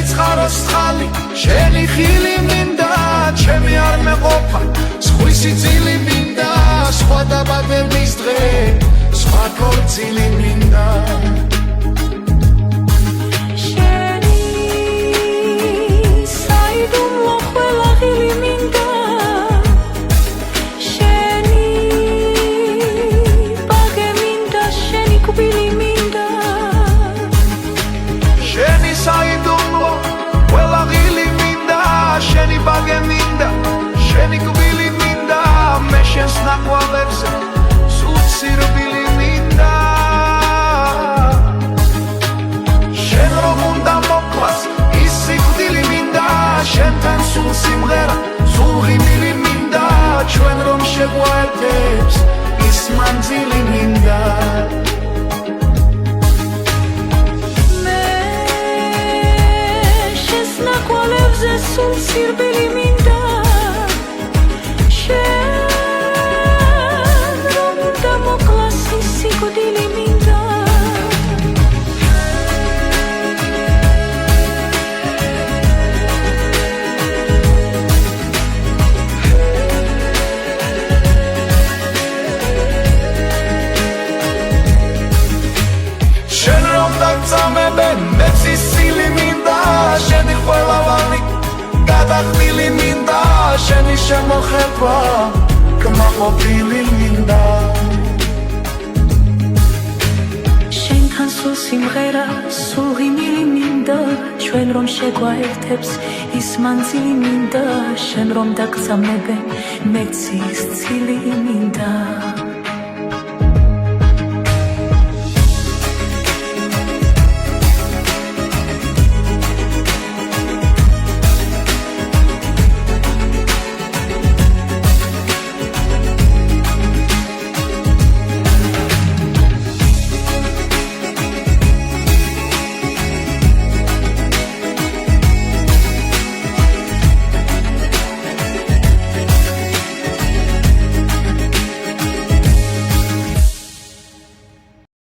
წყაროს წყალი შენი ხილი მინდა ჩემი არ მეყოფა სხვისი ძილი მინდა სხვა დაბადების დღე სხვა ქორწილი მინდა შენი კვილი მინდა მე შენს ნაყვალებზე სულ სირბილი მინდა შენ რომ უნდა მოკლას ის სიკვდილი მინდა შენთან სულ სიმღერა სულ ღიმილი მინდა ჩვენ რომ შეგვაერთებს ის მანძილი მინდა მე შენს ნაყვალებზე სულ სირბილი მინდა შენი ყველავანი გადახდილი მინდა შენი შემოხება კმაყოფილი მინდა შენთან სულ სიმღერა სულ ღიმილი მინდა ჩვენ რომ შეგვაერთებს ის მანძილი მინდა შენ რომ დაგწამებენ მეც ის ცილი მინდა